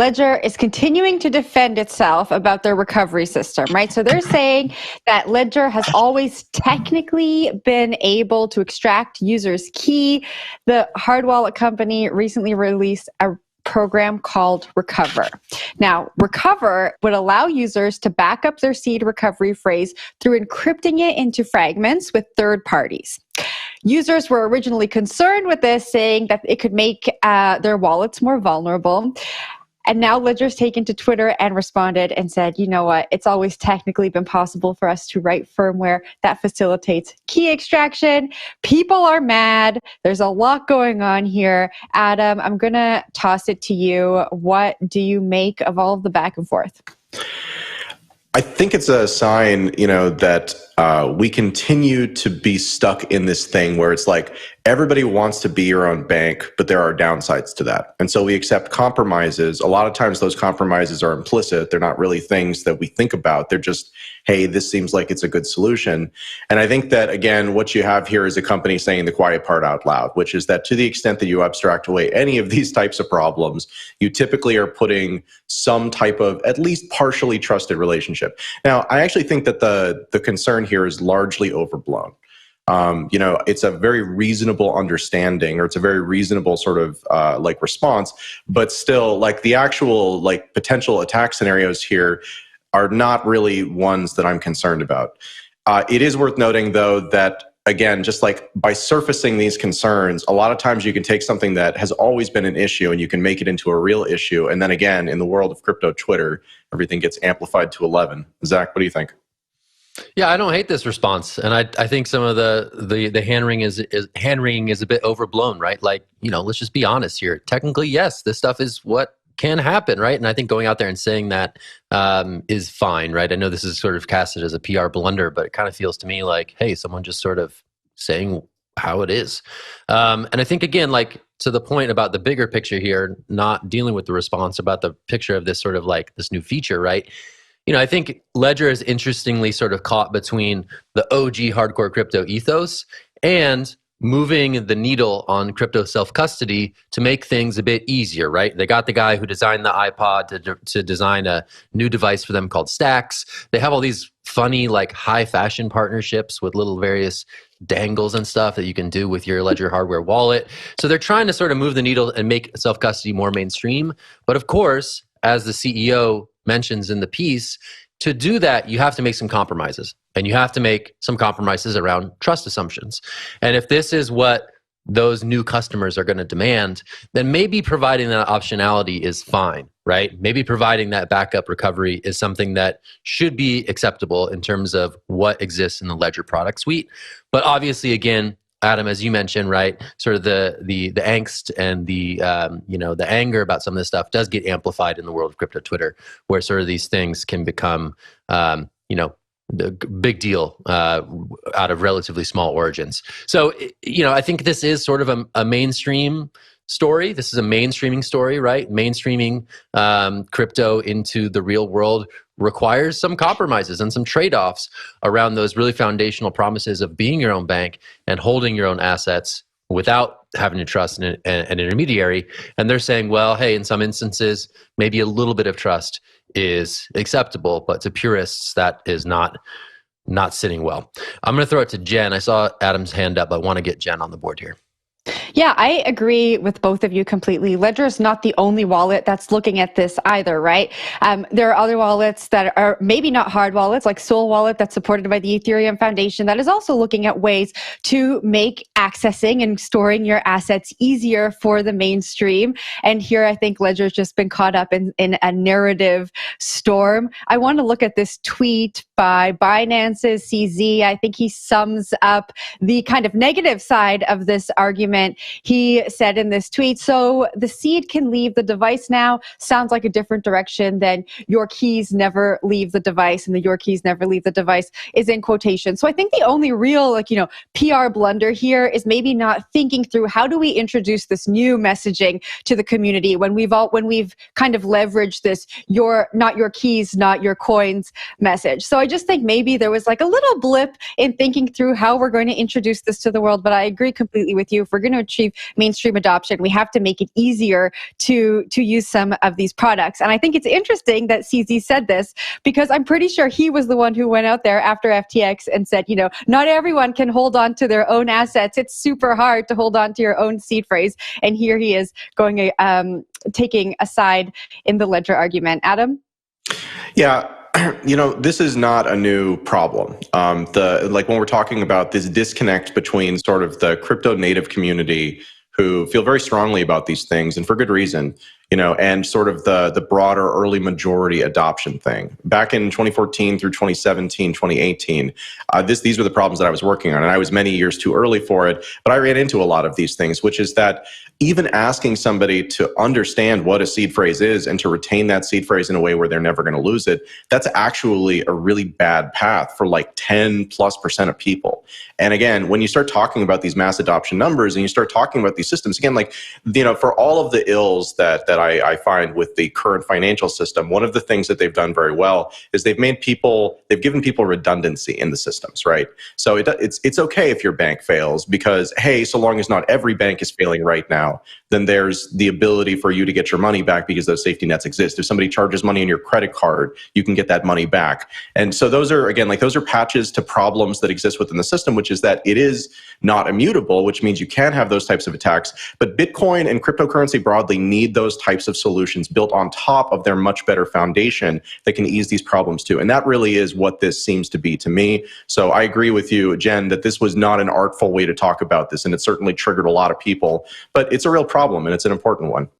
Ledger is continuing to defend itself about their recovery system, right? So they're saying that Ledger has always technically been able to extract users' key. The hard wallet company recently released a program called Recover. Now, Recover would allow users to back up their seed recovery phrase through encrypting it into fragments with third parties. Users were originally concerned with this, saying that it could make their wallets more vulnerable. And now Ledger's taken to Twitter and responded and said, you know what, it's always technically been possible for us to write firmware that facilitates key extraction. People are mad. There's a lot going on here. Adam, I'm going to toss it to you. What do you make of all of the back and forth? I think it's a sign, that we continue to be stuck in this thing where it's like everybody wants to be your own bank, but there are downsides to that. And so we accept compromises. A lot of times those compromises are implicit. They're not really things that we think about. They're just, hey, this seems like it's a good solution. And I think that, again, what you have here is a company saying the quiet part out loud, which is that to the extent that you abstract away any of these types of problems, you typically are putting some type of at least partially trusted relationship. Now, I actually think that the concern here is largely overblown. It's a very reasonable understanding, or it's a very reasonable sort of response, but still, the actual potential attack scenarios here are not really ones that I'm concerned about. It is worth noting, though, that again, just by surfacing these concerns, a lot of times you can take something that has always been an issue and you can make it into a real issue. And then again, in the world of crypto Twitter, everything gets amplified to 11. Zach, what do you think? Yeah, I don't hate this response, and I think some of the hand wringing is a bit overblown, right? Let's just be honest here. Technically, yes, this stuff is what can happen, right? And I think going out there and saying that is fine, right? I know this is sort of casted as a PR blunder, but it kind of feels to me like, hey, someone just sort of saying how it is. And I think again, to the point about the bigger picture here, not dealing with the response, about the picture of this sort of this new feature, right? I think Ledger is interestingly sort of caught between the OG hardcore crypto ethos and moving the needle on crypto self-custody to make things a bit easier, right? They got the guy who designed the iPod to design a new device for them called Stacks. They have all these funny, high fashion partnerships with little various dangles and stuff that you can do with your Ledger hardware wallet. So they're trying to sort of move the needle and make self-custody more mainstream. But of course, as the CEO mentions in the piece, to do that, you have to make some compromises. And you have to make some compromises around trust assumptions. And if this is what those new customers are going to demand, then maybe providing that optionality is fine, right? Maybe providing that backup recovery is something that should be acceptable in terms of what exists in the Ledger product suite. But obviously, again, Adam, as you mentioned, right, sort of the angst and the anger about some of this stuff does get amplified in the world of crypto Twitter, where sort of these things can become the big deal out of relatively small origins. So I think this is sort of a mainstream story. This is a mainstreaming story, right? Mainstreaming crypto into the real world requires some compromises and some trade-offs around those really foundational promises of being your own bank and holding your own assets without having to trust an intermediary. And they're saying, well, hey, in some instances, maybe a little bit of trust is acceptable, but to purists, that is not sitting well. I'm going to throw it to Jen. I saw Adam's hand up. I want to get Jen on the board here. Yeah, I agree with both of you completely. Ledger is not the only wallet that's looking at this either, right? There are other wallets that are maybe not hard wallets, like Sol Wallet, that's supported by the Ethereum Foundation, that is also looking at ways to make accessing and storing your assets easier for the mainstream. And here, I think Ledger's just been caught up in a narrative storm. I want to look at this tweet by Binance's CZ. I think he sums up the kind of negative side of this argument. He said in this tweet, so the seed can leave the device now sounds like a different direction than your keys never leave the device, and the your keys never leave the device is in quotation. So I think the only real PR blunder here is maybe not thinking through how do we introduce this new messaging to the community when we've kind of leveraged this not your keys, not your coins message. So I just think maybe there was a little blip in thinking through how we're going to introduce this to the world. But I agree completely with you. If we're going to achieve mainstream adoption, we have to make it easier to use some of these products. And I think it's interesting that CZ said this, because I'm pretty sure he was the one who went out there after FTX and said, not everyone can hold on to their own assets. It's super hard to hold on to your own seed phrase. And here he is going, taking a side in the Ledger argument. Adam? Yeah. This is not a new problem. When we're talking about this disconnect between sort of the crypto native community who feel very strongly about these things, and for good reason, and sort of the broader early majority adoption thing. Back in 2014 through 2017, 2018, these were the problems that I was working on, and I was many years too early for it, but I ran into a lot of these things, which is that even asking somebody to understand what a seed phrase is and to retain that seed phrase in a way where they're never going to lose it, that's actually a really bad path for like 10+% of people. And again, when you start talking about these mass adoption numbers and you start talking about these systems, again, for all of the ills that I find with the current financial system, one of the things that they've done very well is they've given people redundancy in the systems, right? So it's okay if your bank fails because, hey, so long as not every bank is failing right now, then there's the ability for you to get your money back because those safety nets exist. If somebody charges money on your credit card, you can get that money back. And so those are, again, those are patches to problems that exist within the system, which is that it is not immutable, which means you can have those types of attacks. But Bitcoin and cryptocurrency broadly need those types of solutions built on top of their much better foundation that can ease these problems too. And that really is what this seems to be to me. So I agree with you, Jen, that this was not an artful way to talk about this, and it certainly triggered a lot of people. But it's a real problem, and it's an important one.